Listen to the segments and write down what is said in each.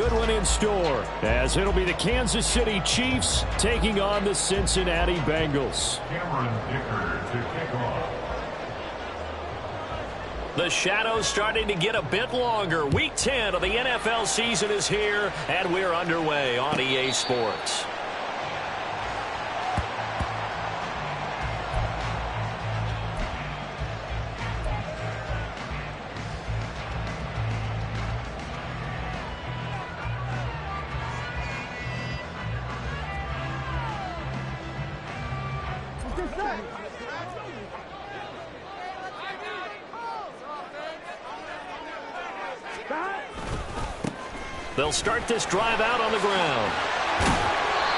good one in store, as it'll be the Kansas City Chiefs taking on the Cincinnati Bengals. The shadow's starting to get a bit longer. Week 10 of the NFL season is here, and we're underway on EA Sports. They'll start this drive out on the ground.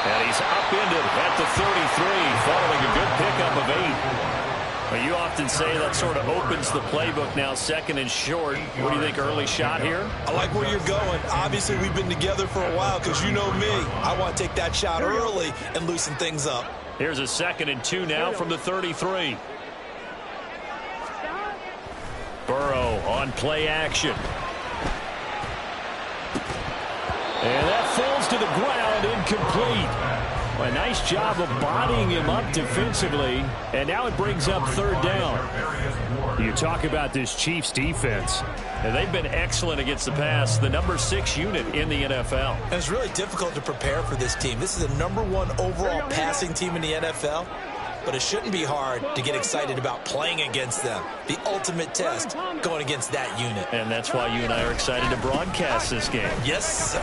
And he's upended at the 33, following a good pickup of 8. Well, you often say that sort of opens the playbook now, second and short. What do you think, early shot here? I like where you're going. Obviously, we've been together for a while because you know me. I want to take that shot early and loosen things up. Here's a 2nd and 2 now from the 33. Burrow on play action. And that falls to the ground, incomplete. Well, a nice job of bodying him up defensively. And now it brings up 3rd down. You talk about this Chiefs defense. And they've been excellent against the pass, the number 6 unit in the NFL. And it's really difficult to prepare for this team. This is the number 1 overall passing team in the NFL. But it shouldn't be hard to get excited about playing against them. The ultimate test going against that unit. And that's why you and I are excited to broadcast this game. Yes, sir.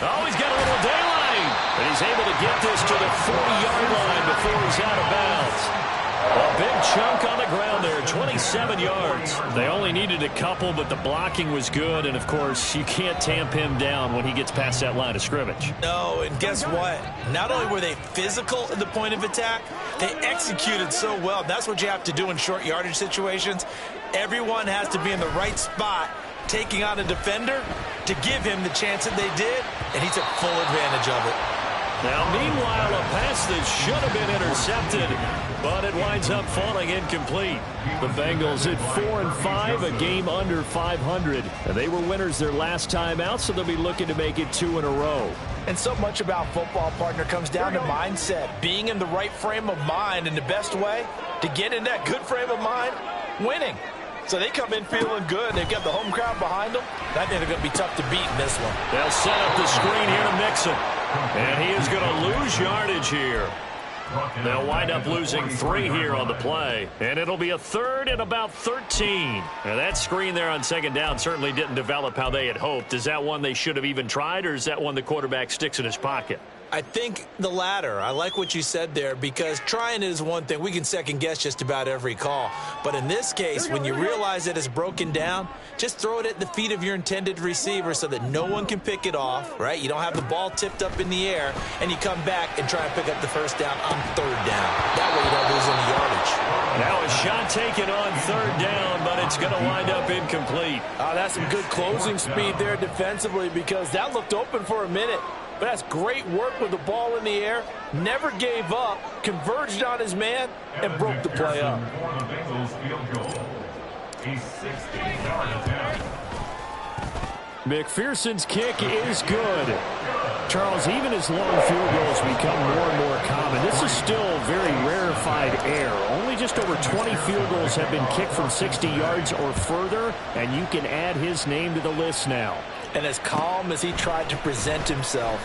Oh, he's got a little daylight. And he's able to get this to the 40-yard line before he's out of bounds. A big chunk on the ground there, 27 yards. They only needed a couple, but the blocking was good. And, of course, you can't tamp him down when he gets past that line of scrimmage. No, and guess what? Not only were they physical at the point of attack, they executed so well. That's what you have to do in short yardage situations. Everyone has to be in the right spot, taking on a defender to give him the chance that they did, and he took full advantage of it. Now, meanwhile, a pass that should have been intercepted, but it winds up falling incomplete. The Bengals at 4-5, a game under 500. And they were winners their last time out, so they'll be looking to make it 2 in a row. And so much about football, partner, comes down to mindset. Being in the right frame of mind, and the best way to get in that good frame of mind, winning. So they come in feeling good. They've got the home crowd behind them. I think they're going to be tough to beat in this one. They'll set up the screen here to Mixon. And he is going to lose yardage here. They'll wind up losing 3 here on the play. And it'll be a 3rd and about 13. Now that screen there on 2nd down certainly didn't develop how they had hoped. Is that one they should have even tried, or is that one the quarterback sticks in his pocket? I think the latter. I like what you said there, because trying is one thing. We can second guess just about every call. But in this case, when you realize that it's broken down, just throw it at the feet of your intended receiver so that no one can pick it off, right? You don't have the ball tipped up in the air, and you come back and try and pick up the 1st down on 3rd down. That way you don't lose any yardage. Now a shot taken on 3rd down, but it's going to wind up incomplete. That's some good closing speed there defensively, because that looked open for a minute. But that's great work with the ball in the air. Never gave up, converged on his man, and broke the play up. McPherson's kick is good. Charles, even as long field goals become more and more common, this is still very rarefied air. Only just over 20 field goals have been kicked from 60 yards or further, and you can add his name to the list now. And as calm as he tried to present himself,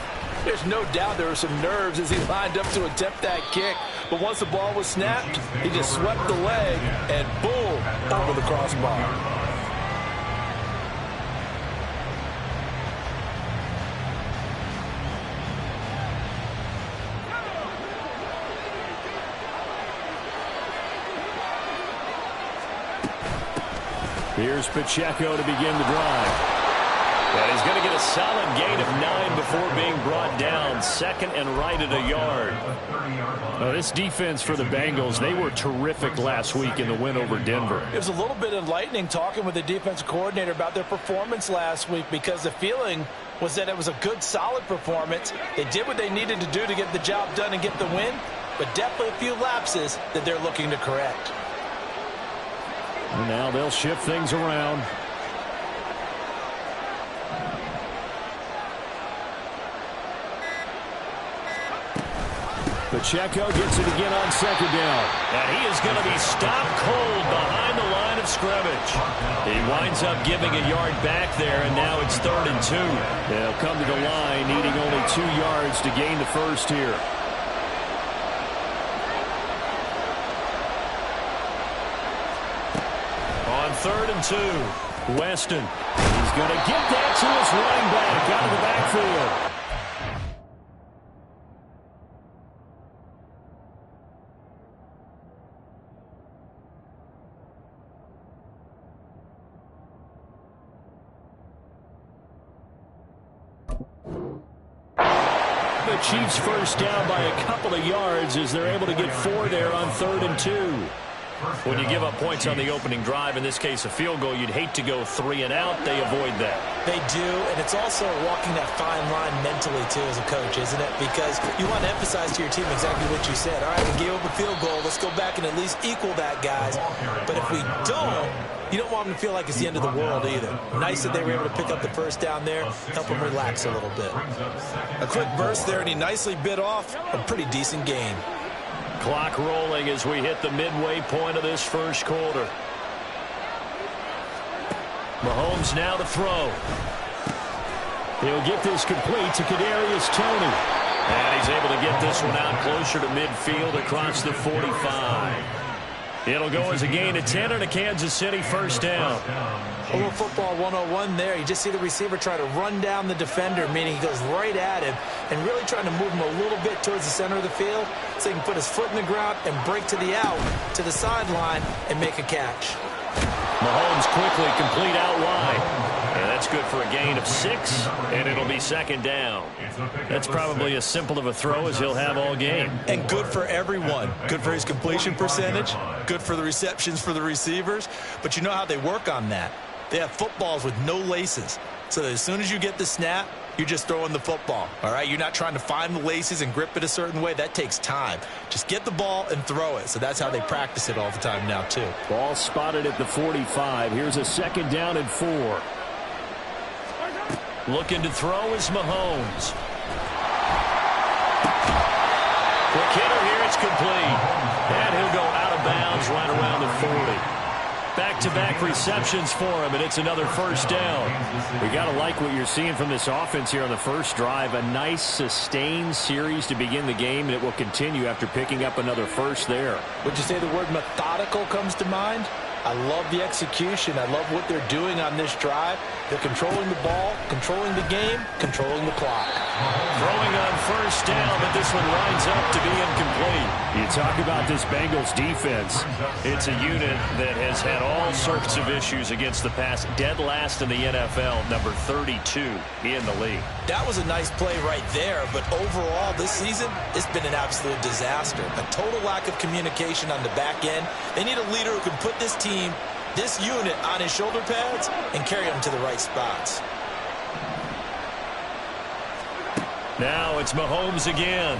there's no doubt there were some nerves as he lined up to attempt that kick. But once the ball was snapped, he just swept the leg and boom, over the crossbar. Here's Pacheco to begin the drive. And he's going to get a solid gain of 9 before being brought down. 2nd and right at a yard. This defense for the Bengals, they were terrific last week in the win over Denver. It was a little bit enlightening talking with the defensive coordinator about their performance last week, because the feeling was that it was a good, solid performance. They did what they needed to do to get the job done and get the win, but definitely a few lapses that they're looking to correct. And now they'll shift things around. Pacheco gets it again on second down. And he is going to be stopped cold behind the line of scrimmage. He winds up giving a yard back there, and now it's 3rd and 2. They'll come to the line needing only 2 yards to gain the first here. On 3rd and 2, Weston. He's going to get that to his running back out of the backfield. The Chiefs first down by a couple of yards as they're able to get 4 there on 3rd and 2. When you give up points on the opening drive, in this case a field goal, you'd hate to go 3 and out. They avoid that. They do, and it's also walking that fine line mentally, too, as a coach, isn't it? Because you want to emphasize to your team exactly what you said. All right, we gave up a field goal. Let's go back and at least equal that, guys. But if we don't, you don't want them to feel like it's the end of the world either. Nice that they were able to pick up the first down there, help them relax a little bit. A quick burst there, and he nicely bit off a pretty decent gain. Clock rolling as we hit the midway point of this first quarter. Mahomes now to throw. He'll get this complete to Kadarius Toney. And he's able to get this one out closer to midfield across the 45. It'll go as a gain of 10 and a Kansas City first down. A little football 101 there. You just see the receiver try to run down the defender, meaning he goes right at him and really trying to move him a little bit towards the center of the field so he can put his foot in the ground and break to the out, to the sideline, and make a catch. Mahomes quickly complete out wide. And that's good for a gain of 6, and it'll be second down. That's probably as simple of a throw as he'll have all game. And good for everyone. Good for his completion percentage. Good for the receptions for the receivers. But you know how they work on that. They have footballs with no laces. So that as soon as you get the snap, you're just throwing the football. All right? You're not trying to find the laces and grip it a certain way. That takes time. Just get the ball and throw it. So that's how they practice it all the time now, too. Ball spotted at the 45. Here's a second down and 4. Looking to throw is Mahomes. Quick hitter here, it's complete. And he'll go out of bounds right around the 40. Back-to-back receptions for him, and it's another first down. We got to like what you're seeing from this offense here on the first drive. A nice, sustained series to begin the game, and it will continue after picking up another first there. Would you say the word methodical comes to mind? I love the execution. I love what they're doing on this drive. They're controlling the ball, controlling the game, controlling the clock. Throwing on first down, but this one winds up to be incomplete. You talk about this Bengals defense. It's a unit that has had all sorts of issues against the pass. Dead last in the NFL, number 32 in the league. That was a nice play right there, but overall this season, it's been an absolute disaster. A total lack of communication on the back end. They need a leader who can put this team, this unit, on his shoulder pads and carry them to the right spots. Now it's Mahomes again.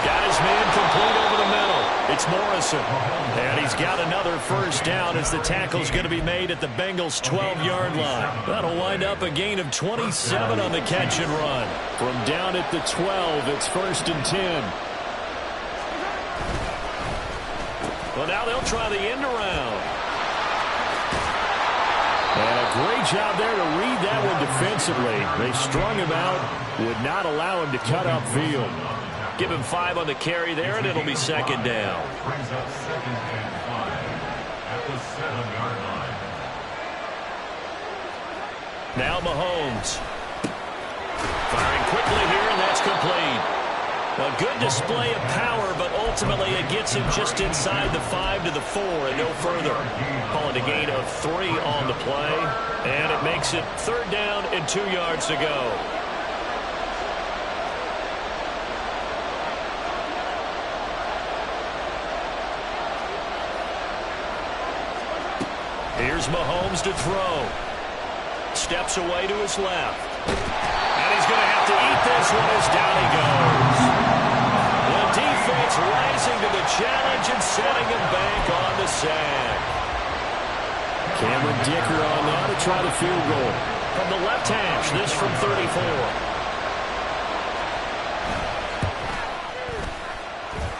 Got his man complete over the middle. It's Morrison. And he's got another first down as the tackle's going to be made at the Bengals' 12-yard line. That'll wind up a gain of 27 on the catch and run. From down at the 12, it's 1st and 10. Well, now they'll try the end around. And a great job there to read that one defensively. They strung him out, would not allow him to cut upfield. Give him 5 on the carry there, and it'll be second down. Now Mahomes. Firing quickly here, and that's complete. A good display of power, but ultimately it gets him just inside the 5 to the 4 and no further. Calling a gain of 3 on the play, and it makes it 3rd down and 2 yards to go. Here's Mahomes to throw. Steps away to his left. And he's going to have to eat this one as down he goes. The defense rising to the challenge and setting him back on the sack. Cameron Dicker on now to try the field goal. From the left hash, this from 34.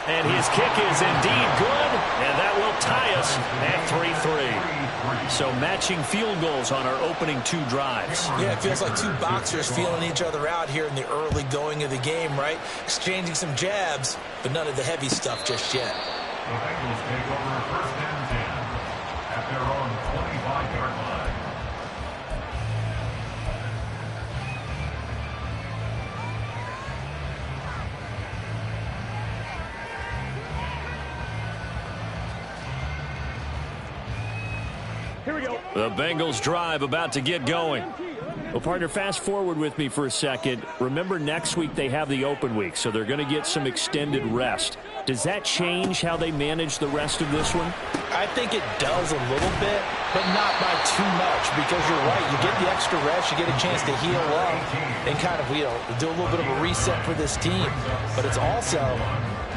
And his kick is indeed good, and that will tie us at 3-3. So matching field goals on our opening 2 drives. Yeah, it feels like 2 boxers feeling each other out here in the early going of the game, right? Exchanging some jabs, but none of the heavy stuff just yet. The Bengals take over first and 10 at their own 25-yard line. Here we go. The Bengals drive about to get going. Well, partner, fast forward with me for a second. Remember, next week they have the open week, so they're going to get some extended rest. Does that change how they manage the rest of this one? I think it does a little bit, but not by too much, because you're right. You get the extra rest, you get a chance to heal up and kind of, do a little bit of a reset for this team. But it's also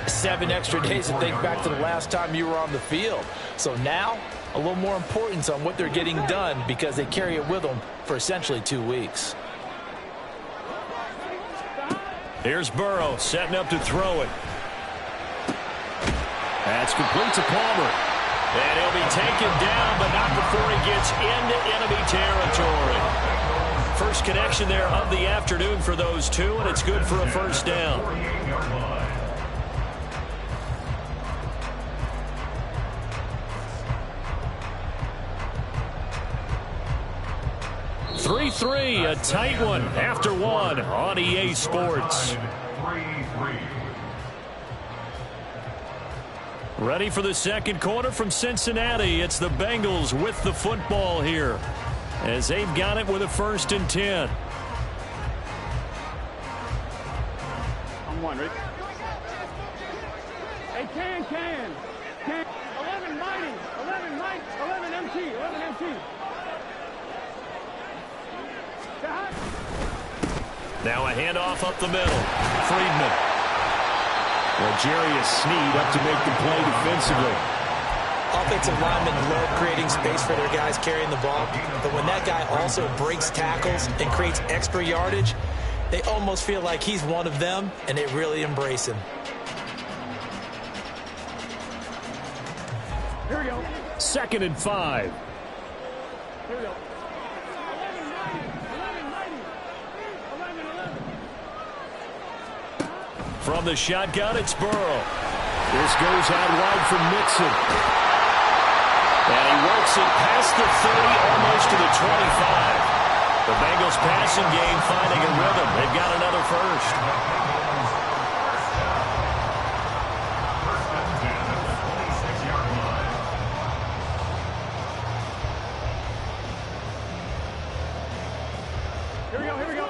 7 extra days to think back to the last time you were on the field. So now, a little more importance on what they're getting done because they carry it with them for essentially 2 weeks. Here's Burrow setting up to throw it. That's complete to Palmer. And he'll be taken down, but not before he gets into enemy territory. First connection there of the afternoon for those 2, and it's good for a first down. 3-3, a tight one after 1 on EA Sports. Ready for the second quarter from Cincinnati. It's the Bengals with the football here as they've got it with a 1st and 10. I'm one, Rick. Hey, can. 11 mighty, 11 MT, 11 MT. Now a handoff up the middle. Friedman. Well, Jarius Sneed up to make the play defensively. Offensive linemen love creating space for their guys carrying the ball, but when that guy also breaks tackles and creates extra yardage, they almost feel like he's one of them, and they really embrace him. Here we go. 2nd and 5. Here we go. 11. From the shotgun, it's Burrow. This goes out wide from Mixon. And he works it past the 30, almost to the 25. The Bengals passing game finding a rhythm. They've got another first.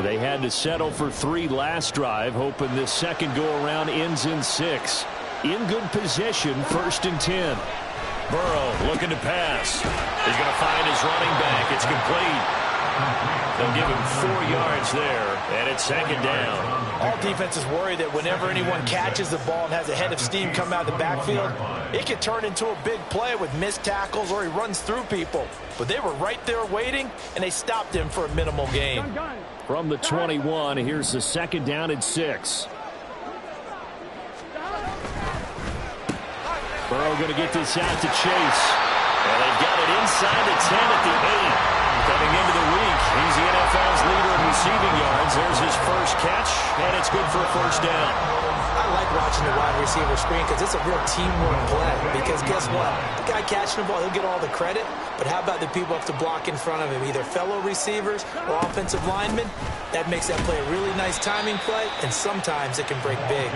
They had to settle for 3 last drive, hoping this second go-around ends in 6. In good position, 1st and 10. Burrow looking to pass. He's going to find his running back. It's complete. They'll give him 4 yards there, and it's 2nd down. All defenses worry that whenever anyone catches the ball and has a head of steam come out of the backfield, it could turn into a big play with missed tackles or he runs through people. But they were right there waiting, and they stopped him for a minimal gain. From the 21, here's the 2nd down and 6. Burrow going to get this out to Chase. And they've got it inside the 10 at the 8. Coming into the week, he's the NFL's leader in receiving yards. There's his first catch, and it's good for a first down. I like watching the wide receiver screen because it's a real teamwork play. Because guess what? The guy catching the ball, he'll get all the credit. But how about the people up to block in front of him, either fellow receivers or offensive linemen? That makes that play a really nice timing play, and sometimes it can break big.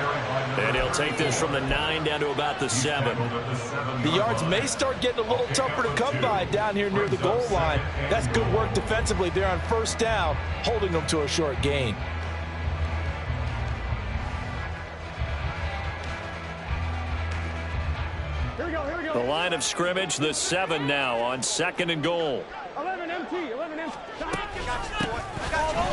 And he'll take this from the 9 down to about the 7. The yards may start getting a little tougher to come by down here near the goal line. That's good work defensively there on 1st down, holding them to a short gain. Here we go. The line of scrimmage, the 7 now on 2nd and goal. 11 MT.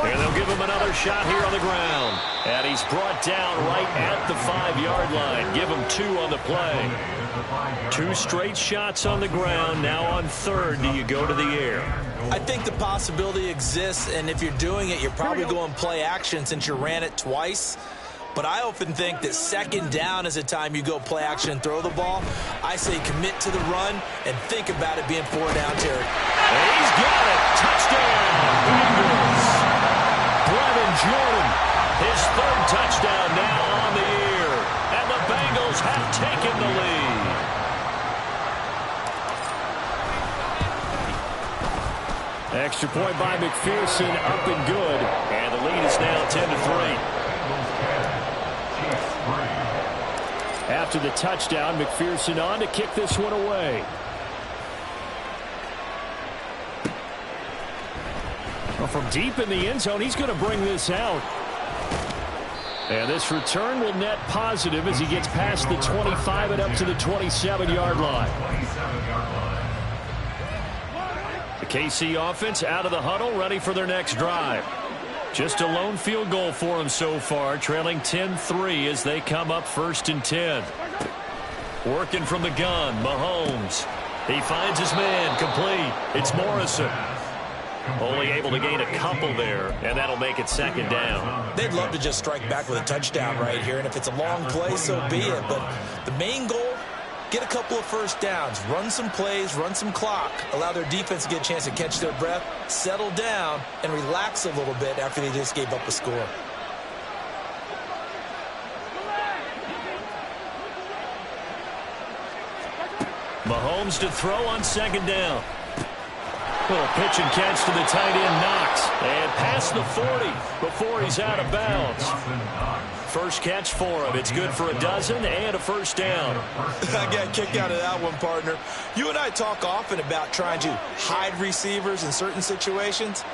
And they'll give him another shot here on the ground. And he's brought down right at the 5-yard line. Give him 2 on the play. 2 straight shots on the ground. Now on 3rd, do you go to the air? I think the possibility exists, and if you're doing it, you're probably going play action since you ran it twice. But I often think that second down is a time you go play action and throw the ball. I say commit to the run and think about it being 4 down territory. And he's got it. Touchdown, Bengals. Brevin Jordan, his 3rd touchdown now on the year. And the Bengals have taken the lead. Extra point by McPherson, up and good. And the lead is now 10-3. After the touchdown, McPherson on to kick this one away. Well, from deep in the end zone, he's going to bring this out. And this return will net positive as he gets past the 25 and up to the 27-yard line. The KC offense out of the huddle, ready for their next drive. Just a lone field goal for them so far, trailing 10-3 as they come up 1st and 10. Working from the gun, Mahomes. He finds his man, complete. It's Morrison. Only able to gain a couple there, and that'll make it 2nd down. They'd love to just strike back with a touchdown right here, and if it's a long play, so be it. But the main goal, get a couple of 1st downs, run some plays, run some clock, allow their defense to get a chance to catch their breath, settle down, and relax a little bit after they just gave up a score. Mahomes to throw on 2nd down. Little pitch and catch to the tight end, Knox. And past the 40 before he's out of bounds. First catch for him. It's good for a dozen and a 1st down. I got a kick out of that one, partner. You and I talk often about trying to hide receivers in certain situations,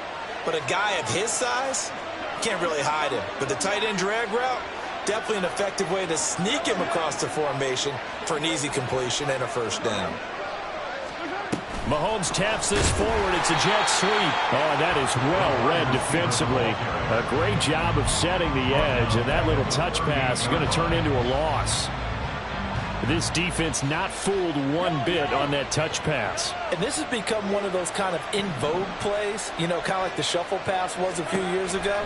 but a guy of his size, can't really hide him. But the tight end drag route, definitely an effective way to sneak him across the formation for an easy completion and a 1st down. Mahomes taps this forward. It's a jet sweep. Oh, that is well read defensively. A great job of setting the edge, and that little touch pass is going to turn into a loss. This defense not fooled one bit on that touch pass. And this has become one of those kind of in vogue plays, you know, kind of like the shuffle pass was a few years ago.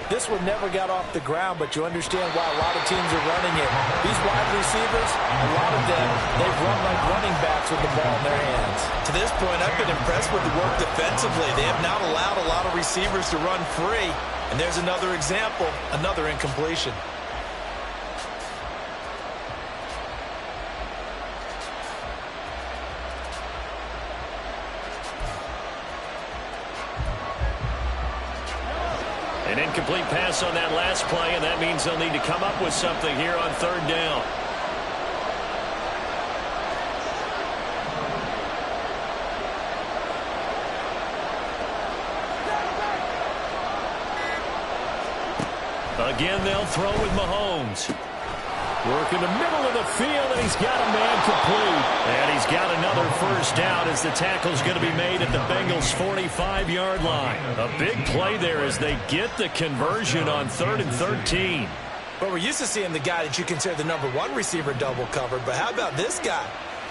This one never got off the ground, but you understand why a lot of teams are running it. These wide receivers, a lot of them, they've run like running backs with the ball in their hands. To this point, I've been impressed with the work defensively. They have not allowed a lot of receivers to run free. And there's another example, another incompletion. An incomplete pass on that last play, and that means they'll need to come up with something here on 3rd down. Again, they'll throw with Mahomes. Work in the middle of the field, and he's got a man complete. And he's got another 1st down as the tackle's going to be made at the Bengals' 45-yard line. A big play there as they get the conversion on 3rd and 13. But we're used to seeing the guy that you consider the #1 receiver double covered. But how about this guy?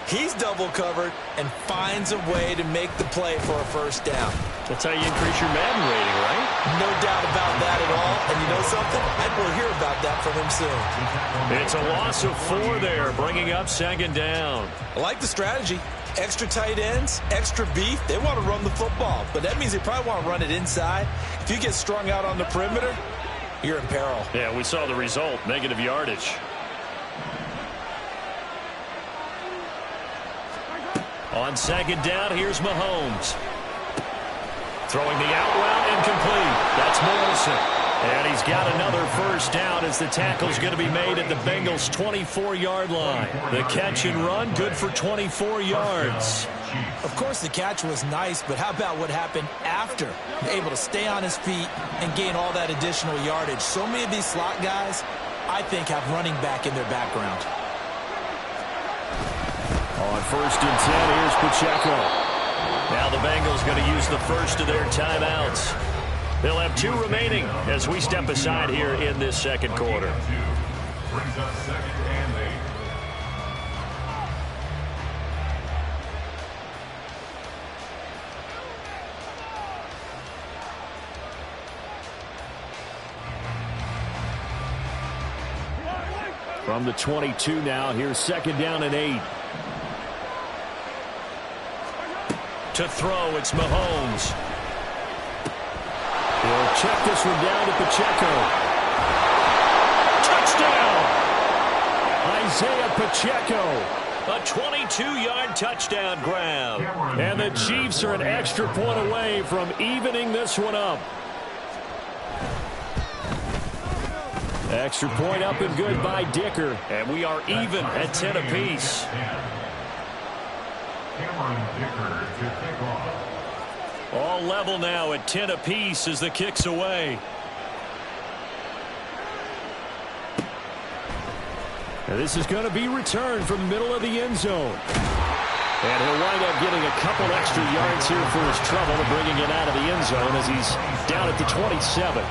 He's double covered and finds a way to make the play for a 1st down. That's how you increase your Madden rating, right? No doubt about that at all. And you know something? I will hear about that from him soon. It's a loss of 4 there, bringing up 2nd down. I like the strategy. Extra tight ends, extra beef. They want to run the football, but that means they probably want to run it inside. If you get strung out on the perimeter, you're in peril. Yeah, we saw the result, negative yardage. On 2nd down, here's Mahomes. Throwing the out route, incomplete. That's Morrison. And he's got another 1st down as the tackle's going to be made at the Bengals' 24-yard line. The catch and run, good for 24 yards. Of course, the catch was nice, but how about what happened after? Able to stay on his feet and gain all that additional yardage. So many of these slot guys, I think, have running back in their background. On 1st and 10, here's Pacheco. Now the Bengals going to use the first of their timeouts. They'll have 2 remaining as we step aside here in this 2nd quarter. Brings up 2nd and 8. From the 22 now, here's 2nd down and 8. To throw, it's Mahomes. He'll check this one down to Pacheco. Touchdown! Isaiah Pacheco. A 22-yard touchdown grab. And the Chiefs are an extra point away from evening this one up. Extra point up and good by Dicker. And we are even at 10 apiece. All level now at 10 apiece as the kick's away. And this is going to be returned from the middle of the end zone. And he'll wind up getting a couple extra yards here for his trouble and bringing it out of the end zone as he's down at the 27.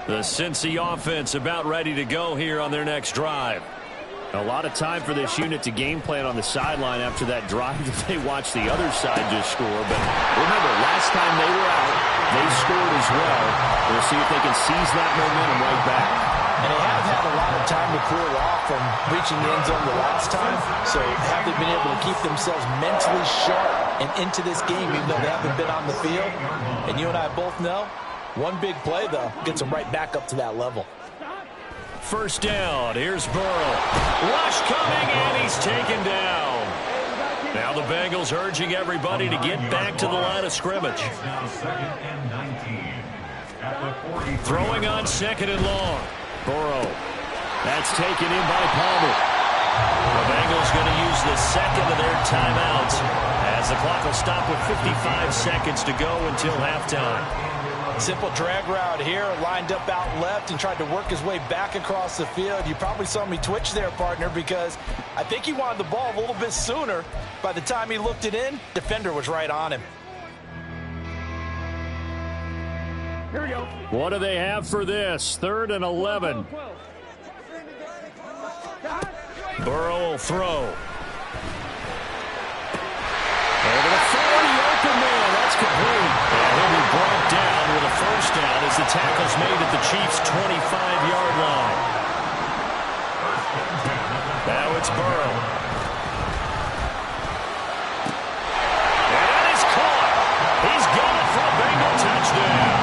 The Cincy offense about ready to go here on their next drive. A lot of time for this unit to game plan on the sideline after that drive that they watched the other side just score. But remember, last time they were out, they scored as well. We'll see if they can seize that momentum right back. And they have had a lot of time to cool off from reaching the end zone the last time. So have they been able to keep themselves mentally sharp and into this game even though they haven't been on the field? And you and I both know, one big play, though, gets them right back up to that level. First down. Here's Burrow. Rush coming, and he's taken down. Now the Bengals urging everybody to get back to the line of scrimmage. Throwing on 2nd and long. Burrow. That's taken in by Palmer. The Bengals going to use the 2nd of their timeouts as the clock will stop with 55 seconds to go until halftime. Simple drag route here, lined up out left and tried to work his way back across the field. You probably saw me twitch there, partner, because I think he wanted the ball a little bit sooner. By the time he looked it in, defender was right on him. Here we go. What do they have for this? 3rd and 11. Burrow will throw. Over the 40, open man. That's complete. And he'll be brought down with a first down as the tackle's made at the Chiefs' 25-yard line. Now it's Burrow. And that is caught. He's got it for a Bengal touchdown.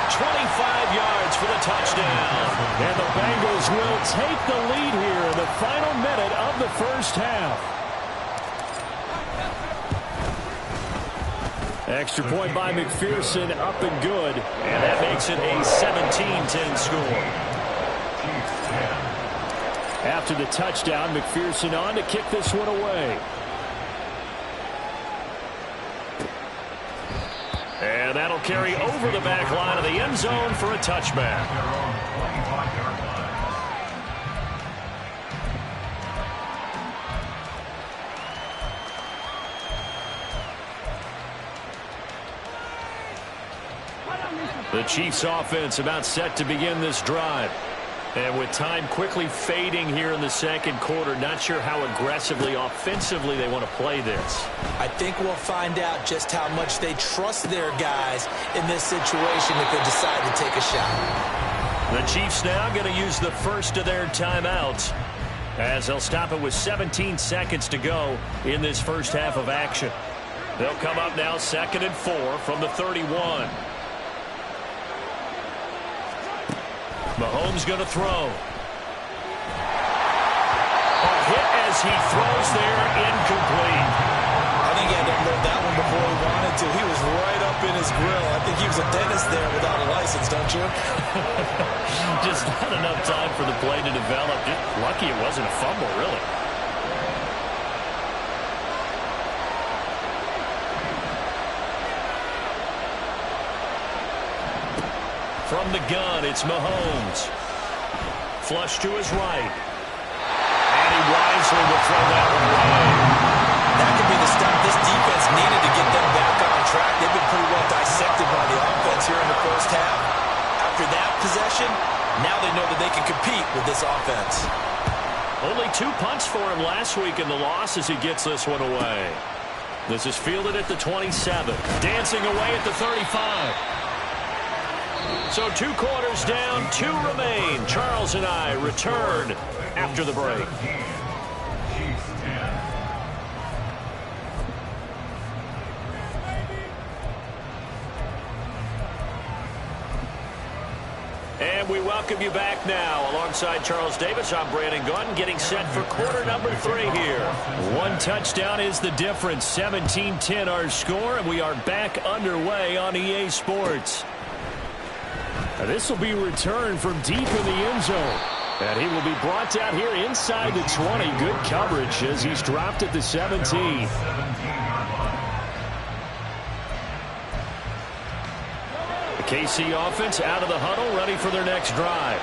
25 yards for the touchdown. And the Bengals will take the lead here in the final minute of the first half. Extra point by McPherson, up and good. And that makes it a 17-10 score. After the touchdown, McPherson on to kick this one away. And that'll carry over the back line of the end zone for a touchback. The Chiefs offense about set to begin this drive. And with time quickly fading here in the second quarter, not sure how aggressively, offensively they want to play this. I think we'll find out just how much they trust their guys in this situation if they decide to take a shot. The Chiefs now going to use the first of their timeouts as they'll stop it with 17 seconds to go in this first half of action. They'll come up now 2nd and 4 from the 31. Mahomes going to throw. A hit as he throws there, incomplete. I think he had to unload that one before he wanted to. He was right up in his grill. I think he was a dentist there without a license, don't you? Just not enough time for the play to develop. Just lucky it wasn't a fumble, really. From the gun, it's Mahomes. Flush to his right. And he wisely will throw that one away. That could be the stop this defense needed to get them back on track. They've been pretty well dissected by the offense here in the first half. After that possession, now they know that they can compete with this offense. Only 2 punts for him last week in the loss as he gets this one away. This is fielded at the 27. Dancing away at the 35. So 2 quarters down, 2 remain. Charles and I return after the break. And we welcome you back now. Alongside Charles Davis, I'm Brandon Gunn, getting set for quarter number 3 here. 1 touchdown is the difference. 17-10 our score, and we are back underway on EA Sports. This will be returned from deep in the end zone. And he will be brought down here inside the 20. Good coverage as he's dropped at the 17. KC offense out of the huddle, ready for their next drive.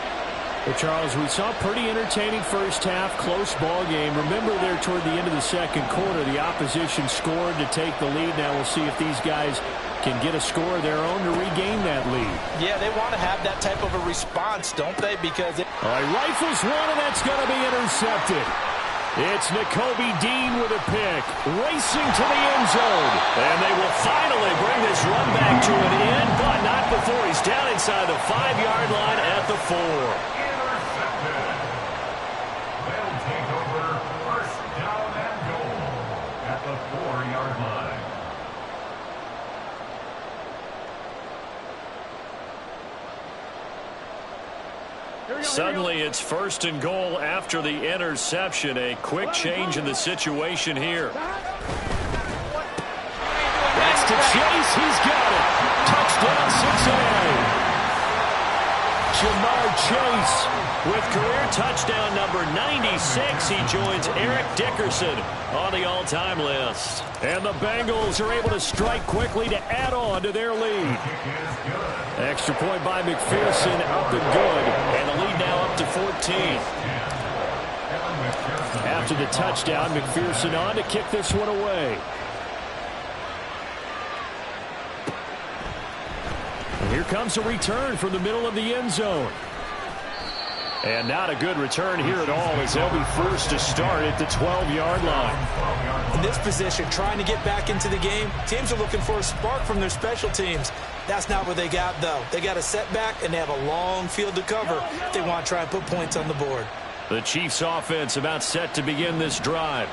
Well, Charles, we saw a pretty entertaining first half, close ball game. Remember there toward the end of the second quarter, the opposition scored to take the lead. Now we'll see if these guys can get a score of their own to regain that lead. Yeah, they want to have that type of a response, don't they? Because all right, rifles one, and that's going to be intercepted. It's Nakobe Dean with a pick, racing to the end zone. And they will finally bring this run back to an end, but not before he's down inside the 5-yard line at the 4. Intercepted. They'll take over first down and goal at the 4-yard line. Suddenly it's first and goal after the interception. A quick change in the situation here. That's to Chase. He's got it. Touchdown Cincinnati. Jamar Chase with career touchdown number 96. He joins Eric Dickerson on the all-time list. And the Bengals are able to strike quickly to add on to their lead. Extra point by McPherson, up and good. And the lead now up to 14. After the touchdown, McPherson on to kick this one away. And here comes a return from the middle of the end zone. And not a good return here at all as they'll be forced to start at the 12-yard line. In this position, trying to get back into the game, teams are looking for a spark from their special teams. That's not what they got, though. They got a setback, and they have a long field to cover if they want to try and put points on the board. The Chiefs offense about set to begin this drive.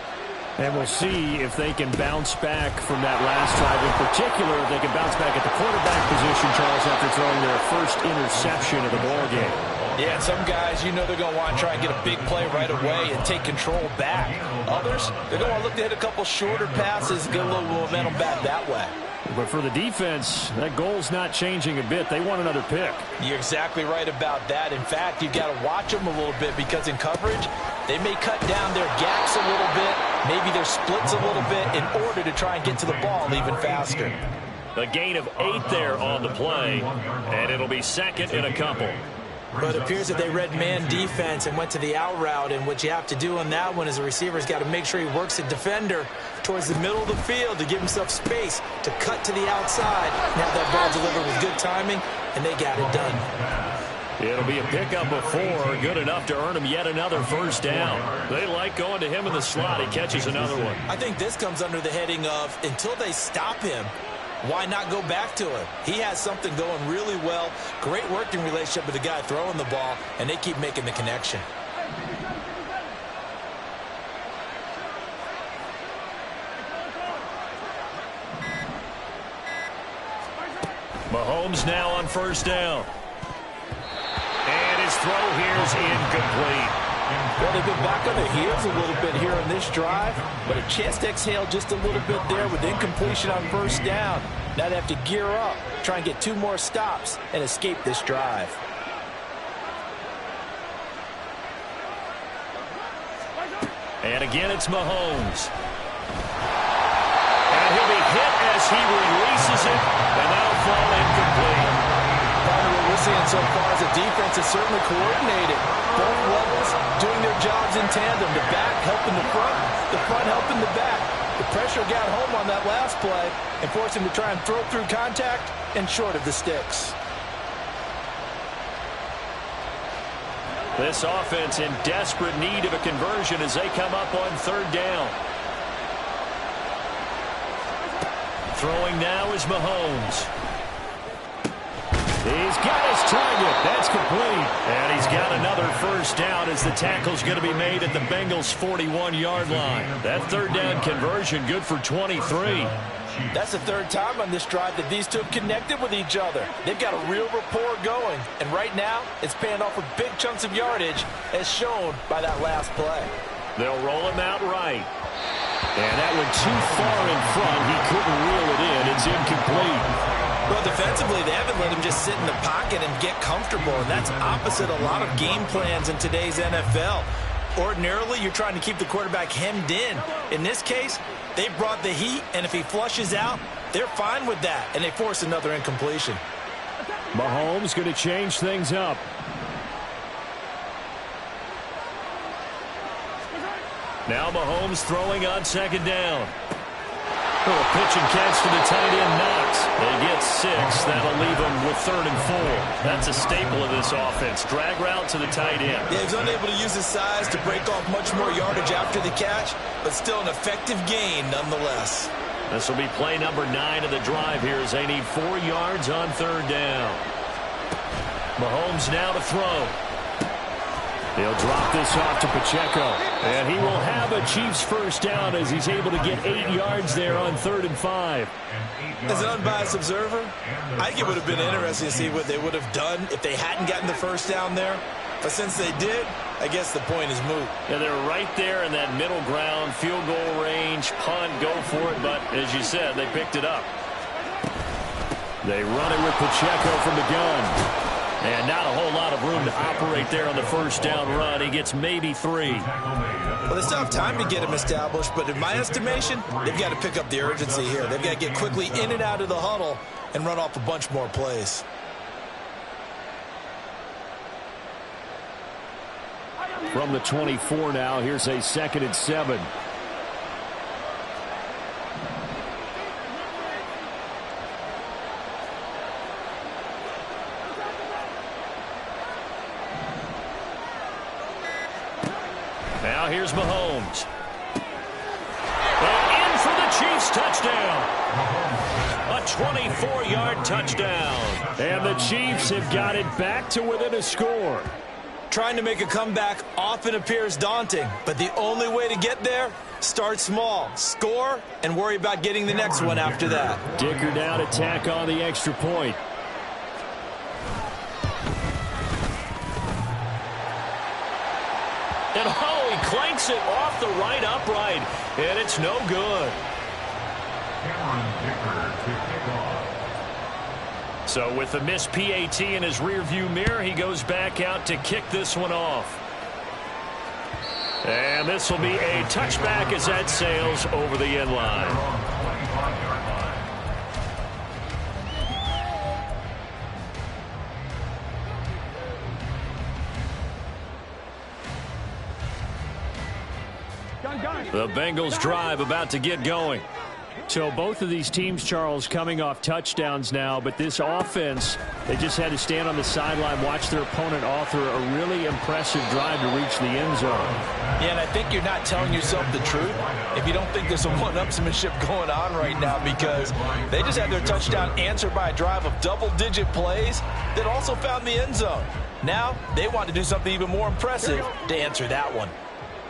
And we'll see if they can bounce back from that last drive. In particular, if they can bounce back at the quarterback position, Charles, after throwing their first interception of the ball game. yeah, and some guys, you know they're going to want to try and get a big play right away and take control back. Others, they're going to look to hit a couple shorter passes, get a little momentum back that way. But for the defense, that goal's not changing a bit. They want another pick. You're exactly right about that. In fact, you've got to watch them a little bit because in coverage, they may cut down their gaps a little bit, maybe their splits a little bit in order to try and get to the ball even faster. A gain of 8 there on the play, and it'll be second and a couple. But it appears that they read man defense and went to the out route, and what you have to do on that one is the receiver's got to make sure he works the defender towards the middle of the field to give himself space to cut to the outside. Now that ball delivered with good timing, and they got it done. It'll be a pickup of 4, good enough to earn him yet another first down. They like going to him in the slot. He catches another one. I think this comes under the heading of until they stop him, why not go back to him? He has something going really well. Great working relationship with the guy throwing the ball, and they keep making the connection. Mahomes now on first down. And his throw here is incomplete. Well, they've been back on their heels a little bit here on this drive, but a chance to exhale just a little bit there with incompletion on first down. Now they have to gear up, try and get 2 more stops and escape this drive. And again, it's Mahomes. And he'll be hit as he releases it, and that'll fall incomplete. What we're seeing so far is the defense is certainly coordinated. Both levels doing their jobs in tandem. The back helping the front helping the back. The pressure got home on that last play and forced him to try and throw through contact and short of the sticks. This offense in desperate need of a conversion as they come up on third down. Throwing now is Mahomes. He's got his target. That's complete. And he's got another first down as the tackle's going to be made at the Bengals' 41-yard line. That third down conversion good for 23. That's the third time on this drive that these two have connected with each other. They've got a real rapport going. And right now, it's paying off with big chunks of yardage as shown by that last play. They'll roll him out right. And that went too far in front. He couldn't reel it in. It's incomplete. Well, defensively, they haven't let him just sit in the pocket and get comfortable, and that's opposite a lot of game plans in today's NFL. Ordinarily, you're trying to keep the quarterback hemmed in. In this case, they brought the heat, and if he flushes out, they're fine with that, and they force another incompletion. Mahomes going to change things up. Now Mahomes throwing on second down. Little pitch and catch to the tight end, Knox. They get 6. That'll leave them with 3rd and 4. That's a staple of this offense. Drag route to the tight end. Yeah, he's unable to use his size to break off much more yardage after the catch, but still an effective gain nonetheless. This will be play number 9 of the drive here as they need 4 yards on third down. Mahomes now to throw. He'll drop this off to Pacheco. And he will have a Chiefs first down as he's able to get 8 yards there on 3rd and 5. As an unbiased observer, I think it would have been interesting to see what they would have done if they hadn't gotten the first down there. But since they did, I guess the point is moot. Yeah, they're right there in that middle ground, field goal range, punt, go for it. But as you said, they picked it up. They run it with Pacheco from the gun. And not a whole lot of room to operate there on the first down run. He gets maybe 3. Well, they still have time to get him established, but in my estimation, they've got to pick up the urgency here. They've got to get quickly in and out of the huddle and run off a bunch more plays. From the 24 now, here's a 2nd and 7. Now here's Mahomes. And in for the Chiefs touchdown. A 24-yard touchdown. And the Chiefs have got it back to within a score. Trying to make a comeback often appears daunting, but the only way to get there, start small, score, and worry about getting the next one after that. Dicker down, attack on the extra point. And oh, he clanks it off the right upright, and it's no good. So with the missed PAT in his rearview mirror, he goes back out to kick this one off. And this will be a touchback as that sails over the end line. The Bengals drive about to get going. So both of these teams, Charles, coming off touchdowns now, but this offense, they just had to stand on the sideline, watch their opponent author a really impressive drive to reach the end zone. Yeah, and I think you're not telling yourself the truth if you don't think there's some one-upsmanship going on right now, because they just had their touchdown answered by a drive of double-digit plays that also found the end zone. Now they want to do something even more impressive to answer that one.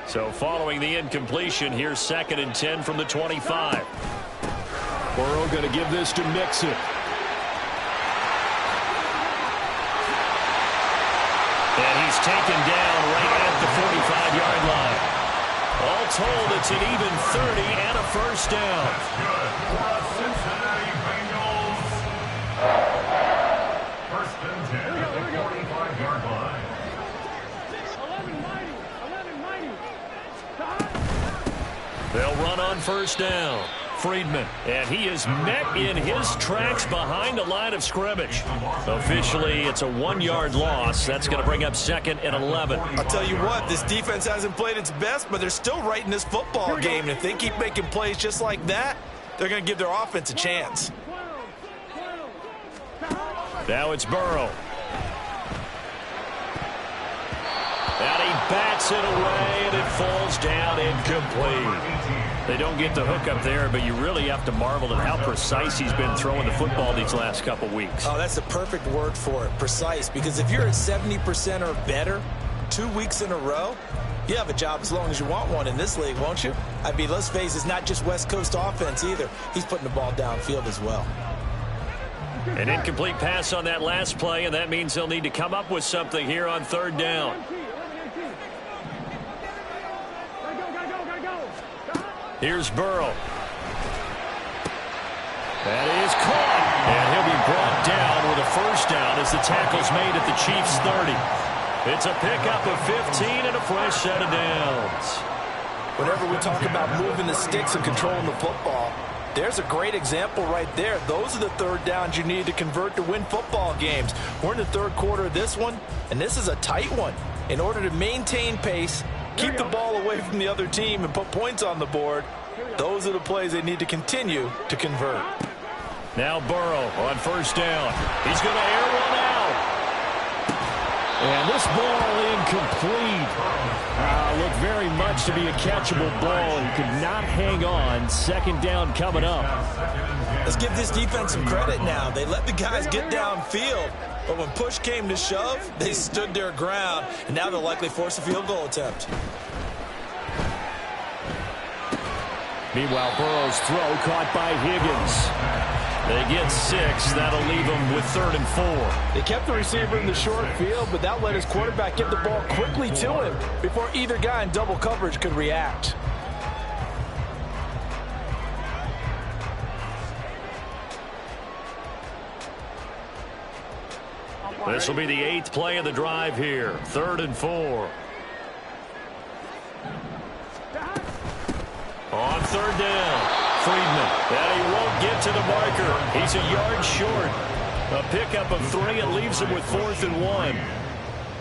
So following the incompletion, here's 2nd and 10 from the 25. Burrow going to give this to Mixon. And he's taken down right at the 45-yard line. All told, it's an even 30 and a first down. Cincinnati Bengals. First and 10 at the 45-yard line. 11 mighty. They'll run on first down. Friedman, and he is met in his tracks behind the line of scrimmage. Officially, it's a 1-yard loss. That's going to bring up 2nd and 11. I'll tell you what, this defense hasn't played its best, but they're still right in this football game. And if they keep making plays just like that, they're going to give their offense a chance. Now it's Burrow. bats it away, and it falls down incomplete. They don't get the hook up there, but you really have to marvel at how precise he's been throwing the football these last couple weeks. Oh, that's the perfect word for it, precise, because if you're at 70% or better 2 weeks in a row, you have a job as long as you want one in this league, won't you? I mean, let's face it, it's not just West Coast offense either. He's putting the ball downfield as well. An incomplete pass on that last play, and that means they'll need to come up with something here on third down. Here's Burrow. That is caught, and he'll be brought down with a first down as the tackle's made at the Chiefs' 30. It's a pickup of 15 and a fresh set of downs. Whenever we talk about moving the sticks and controlling the football, there's a great example right there. Those are the third downs you need to convert to win football games. We're in the third quarter of this one, and this is a tight one. In order to maintain pace, keep the ball away from the other team, and put points on the board, those are the plays they need to continue to convert. Now Burrow on first down. He's going to air one out. And this ball incomplete. Looked very much to be a catchable ball. He could not hang on. Second down coming up. Let's give this defense some credit now. They let the guys get downfield, but when push came to shove, they stood their ground, and now they'll likely force a field goal attempt. Meanwhile, Burrow's throw caught by Higgins. They get 6. That'll leave them with 3rd and 4. They kept the receiver in the short field, but that let his quarterback get the ball quickly to him before either guy in double coverage could react. This will be the 8th play of the drive here. 3rd and 4. On third down, Friedman. And he won't get to the marker. He's a yard short. A pickup of 3. It leaves him with 4th and 1.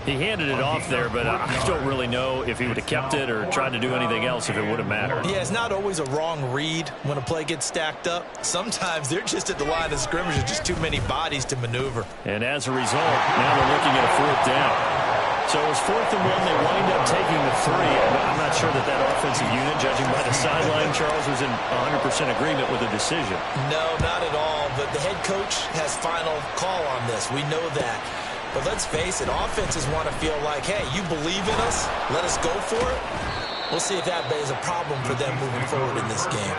He handed it off there, but I don't really know if he would have kept it or tried to do anything else if it would have mattered. Yeah, it's not always a wrong read when a play gets stacked up. Sometimes they're just at the line of scrimmage. There's just too many bodies to maneuver. And as a result, now they're looking at a 4th down. So it was 4th and 1. They wind up taking the 3. I'm not sure that offensive unit, judging by the sideline, Charles, was in 100% agreement with the decision. No, not at all. But the head coach has final call on this. We know that. But let's face it, offenses want to feel like, hey, you believe in us, let us go for it. We'll see if that is a problem for them moving forward in this game.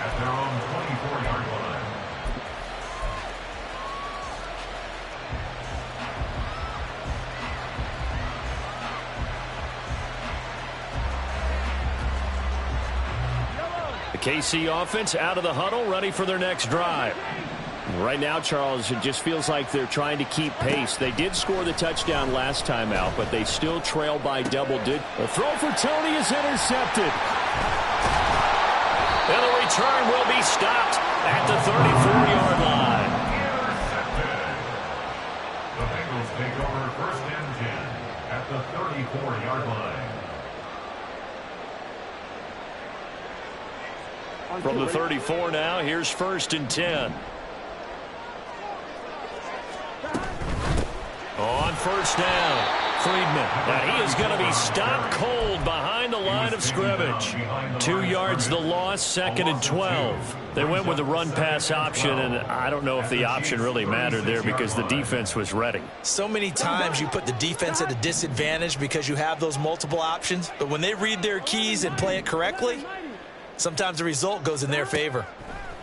At their own 24-yard line. The KC offense out of the huddle, ready for their next drive. Right now, Charles, it just feels like they're trying to keep pace. They did score the touchdown last time out, but they still trail by double digits. The throw for Tony is intercepted. And the return will be stopped at the 34-yard line. The Bengals take over 1st and 10 at the 34-yard line. From the 34 now, here's 1st and 10. On first down, Friedman. Now he is going to be stopped cold behind the line of scrimmage. 2 yards the loss, 2nd and 12. They went with the run-pass option, and I don't know if the option really mattered there because the defense was ready. So many times you put the defense at a disadvantage because you have those multiple options, but when they read their keys and play it correctly, sometimes the result goes in their favor.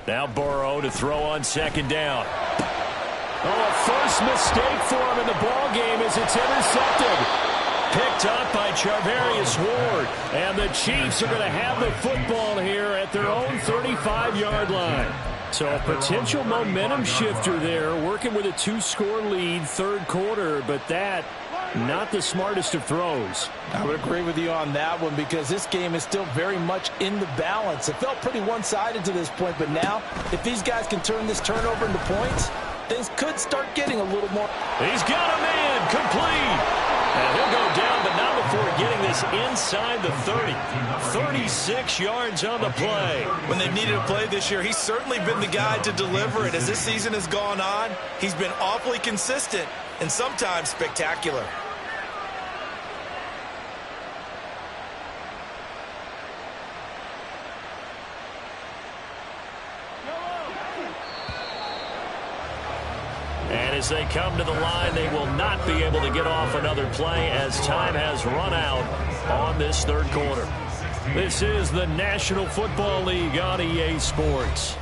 Now Burrow to throw on 2nd down. Oh, a first mistake for him in the ball game as it's intercepted. Picked up by Charvarius Ward. And the Chiefs are going to have the football here at their own 35-yard line. So a potential momentum shifter there, working with a 2-score lead, 3rd quarter, but that, not the smartest of throws. I would agree with you on that one because this game is still very much in the balance. It felt pretty one-sided to this point, but now if these guys can turn this turnover into points, things could start getting a little more. He's got a man, complete. And he'll go down, but not before getting this inside the 30. 36 yards on the play. When they've needed a play this year, he's certainly been the guy to deliver it. As this season has gone on, he's been awfully consistent and sometimes spectacular. As they come to the line, they will not be able to get off another play as time has run out on this third quarter. This is the National Football League on EA Sports.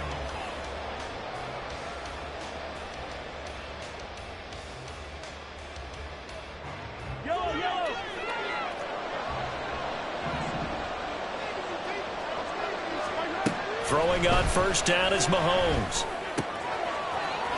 Throwing on first down is Mahomes.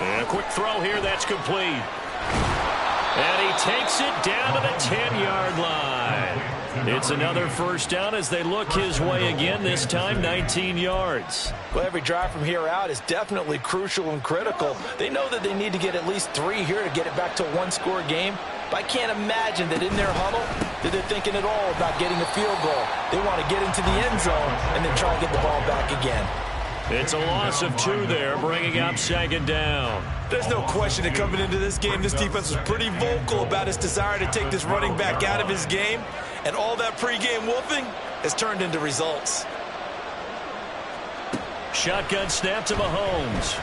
And a quick throw here, that's complete. And he takes it down to the 10-yard line. It's another first down as they look his way again, this time 19 yards. Well, every drive from here out is definitely crucial and critical. They know that they need to get at least 3 here to get it back to a one-score game. But I can't imagine that in their huddle that they're thinking at all about getting a field goal. They want to get into the end zone and then try and get the ball back again. It's a loss of 2 there, bringing up second down. There's no question that coming into this game, this defense was pretty vocal about its desire to take this running back out of his game. And all that pregame wolfing has turned into results. Shotgun snap to Mahomes.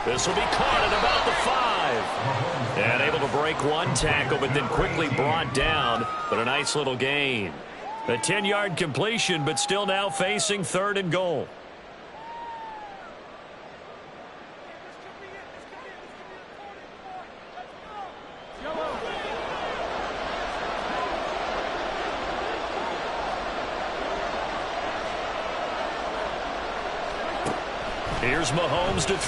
This will be caught at about the 5. And able to break one tackle, but then quickly brought down. But a nice little gain. A 10-yard completion, but still now facing 3rd and goal. Here's Mahomes to throw.